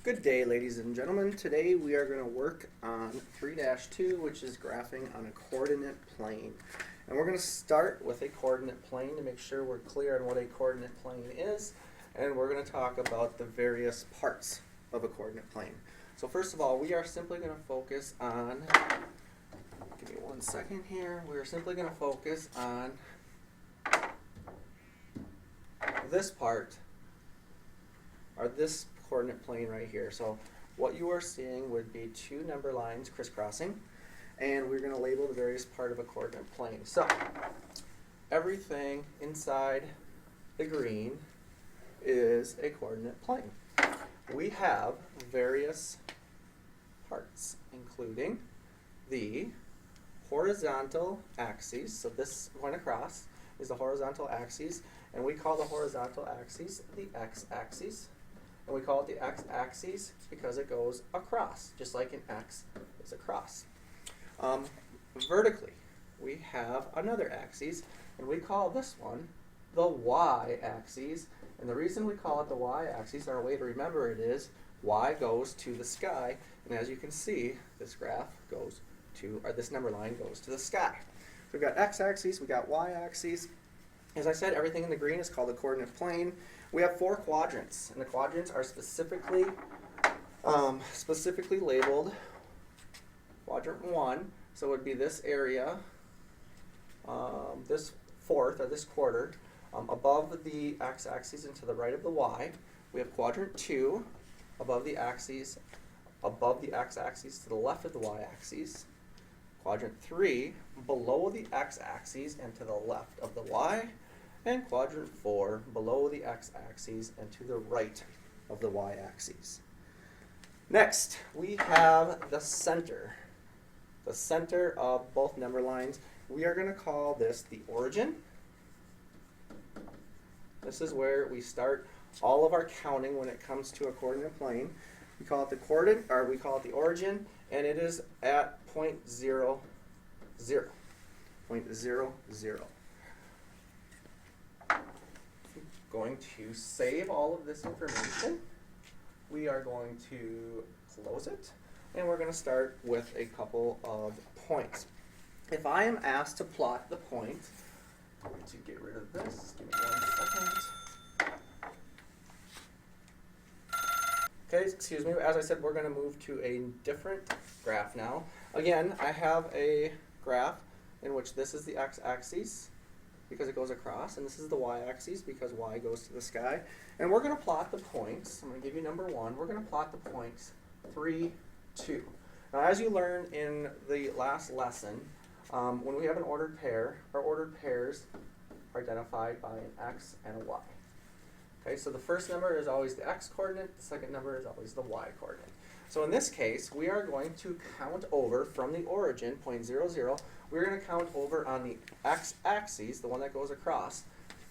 Good day, ladies and gentlemen. Today we are going to work on 3-2, which is graphing on a coordinate plane. And we're going to start with a coordinate plane to make sure we're clear on what a coordinate plane is. And we're going to talk about the various parts of a coordinate plane. So first of all, we are simply going to focus on, give me 1 second here, we're simply going to focus on this part, or this coordinate plane right here. So what you are seeing would be two number lines crisscrossing, and we're going to label the various part of a coordinate plane. So everything inside the green is a coordinate plane. We have various parts, including the horizontal axis. So this going across is the horizontal axis, and we call the horizontal axis the x-axis. And we call it the x-axis because it goes across, just like an x is across. Vertically, we have another axis, and we call this one the y-axis. And the reason we call it the y-axis, our way to remember it is y goes to the sky. And as you can see, this graph goes to, or this number line goes to the sky. So we've got x-axis, we've got y-axis. As I said, everything in the green is called the coordinate plane. We have 4 quadrants, and the quadrants are specifically labeled quadrant 1. So it would be this area, this fourth or this quarter, above the x-axis and to the right of the y. We have quadrant 2, above the x-axis to the left of the y-axis. Quadrant 3, below the x-axis and to the left of the y. And quadrant 4, below the x-axis and to the right of the y-axis. Next, we have the center. The center of both number lines. We are going to call this the origin. This is where we start all of our counting when it comes to a coordinate plane. We call it the coordinate, or we call it the origin, and it is at point 0, 0. Point 0, 0. Going to save all of this information. We are going to close it, and we're going to start with a couple of points. If I am asked to plot the point, I'm going to get rid of this. Give me 1 second. Okay, excuse me. As I said, we're going to move to a different graph now. Again, I have a graph in which this is the x-axis, because it goes across, and this is the y-axis because y goes to the sky. And we're going to plot the points. I'm going to give you number 1. We're going to plot the points 3, 2. Now, as you learned in the last lesson, when we have an ordered pair, our ordered pairs are identified by an x and a y. Okay, so the first number is always the x-coordinate. The second number is always the y-coordinate. So in this case, we are going to count over from the origin, point 0, 0. We're going to count over on the x-axis, the one that goes across,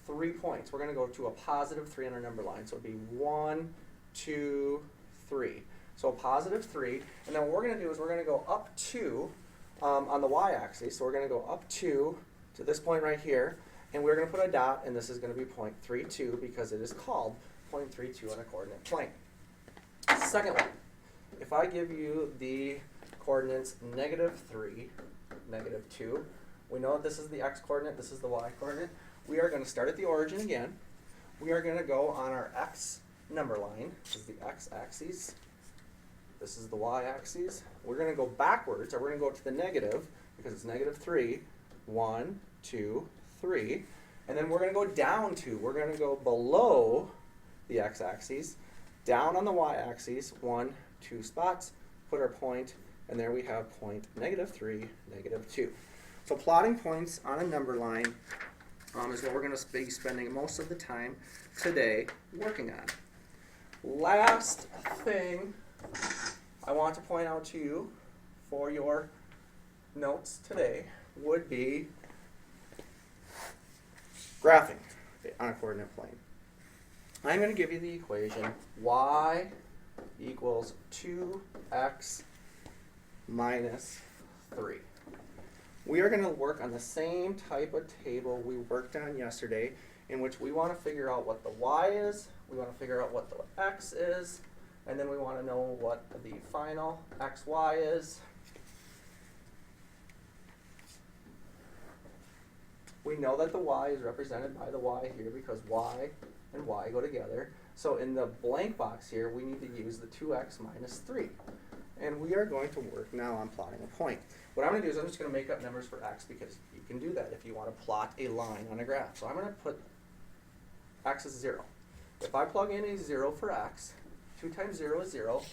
3 points. We're going to go to a positive 3 on our number line. So it would be 1, 2, 3. So a positive 3. And then what we're going to do is we're going to go up 2 on the y-axis. So we're going to go up 2 to this point right here. And we're going to put a dot, and this is going to be point 3, 2 because it is called point 3, 2 on a coordinate plane. Second one, if I give you the coordinates negative 3, negative 2, we know this is the x-coordinate, this is the y-coordinate. We are going to start at the origin again. We are going to go on our x number line. This is the x-axis. This is the y-axis. We're going to go backwards, or we're going to go to the negative, because it's negative 3. 1, 2, 3. And then we're going to go down 2. We're going to go below the x-axis, down on the y-axis, 1, 2 spots, put our point, and there we have point negative 3, negative 2. So plotting points on a number line is what we're going to be spending most of the time today working on. Last thing I want to point out to you for your notes today would be graphing on a coordinate plane. I'm going to give you the equation y equals 2x minus 3. We are going to work on the same type of table we worked on yesterday, in which we want to figure out what the y is, we want to figure out what the x is, And then we want to know what the final xy is. We know that the y is represented by the y here because y and y go together. So in the blank box here, we need to use the 2x minus 3. And we are going to work now on plotting a point. What I'm going to do is I'm just going to make up numbers for x because you can do that if you want to plot a line on a graph. So I'm going to put x as 0. If I plug in a 0 for x, 2 times 0 is 0,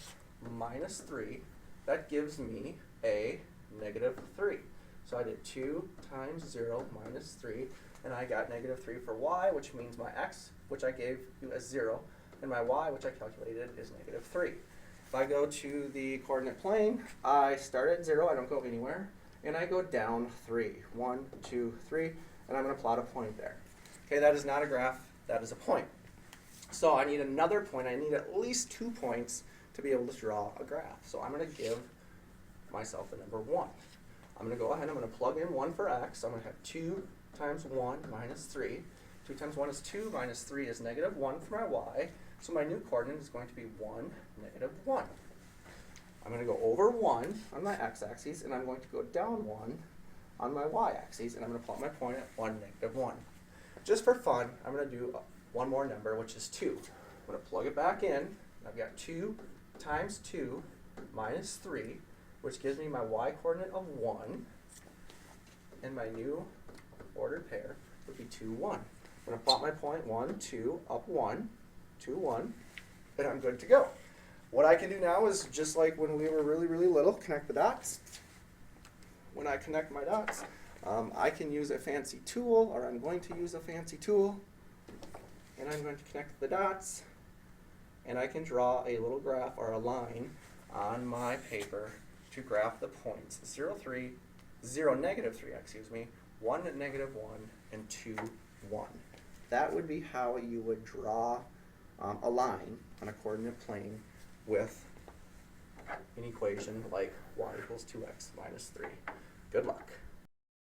minus 3, that gives me a negative 3. So I did 2 times 0 minus 3, and I got negative 3 for y, which means my x, which I gave you as 0, and my y, which I calculated, is negative 3. If I go to the coordinate plane, I start at 0, I don't go anywhere, and I go down 3. 1, 2, 3, and I'm going to plot a point there. Okay, that is not a graph, that is a point. So I need another point. I need at least 2 points to be able to draw a graph. So I'm going to give myself the number 1. I'm going to go ahead, I'm going to plug in 1 for x. I'm going to have 2 times 1 minus 3. 2 times 1 is 2, minus 3 is negative 1 for my y. So my new coordinate is going to be 1, negative 1. I'm going to go over 1 on my x-axis, and I'm going to go down 1 on my y-axis, and I'm going to plot my point at 1, negative 1. Just for fun, I'm going to do one more number, which is 2. I'm going to plug it back in. I've got 2 times 2 minus 3, which gives me my y coordinate of 1, and my new ordered pair would be 2, 1. I'm going to plot my point 1, 2, up 1, 2, 1, and I'm good to go. What I can do now is just like when we were really, really little, connect the dots. When I connect my dots, I can use a fancy tool, or I'm going to use a fancy tool, and I'm going to connect the dots, and I can draw a little graph or a line on my paper to graph the points 0, 3, 0, negative 3, excuse me, 1, negative 1, and 2, 1. That would be how you would draw a line on a coordinate plane with an equation like y equals 2x minus 3. Good luck.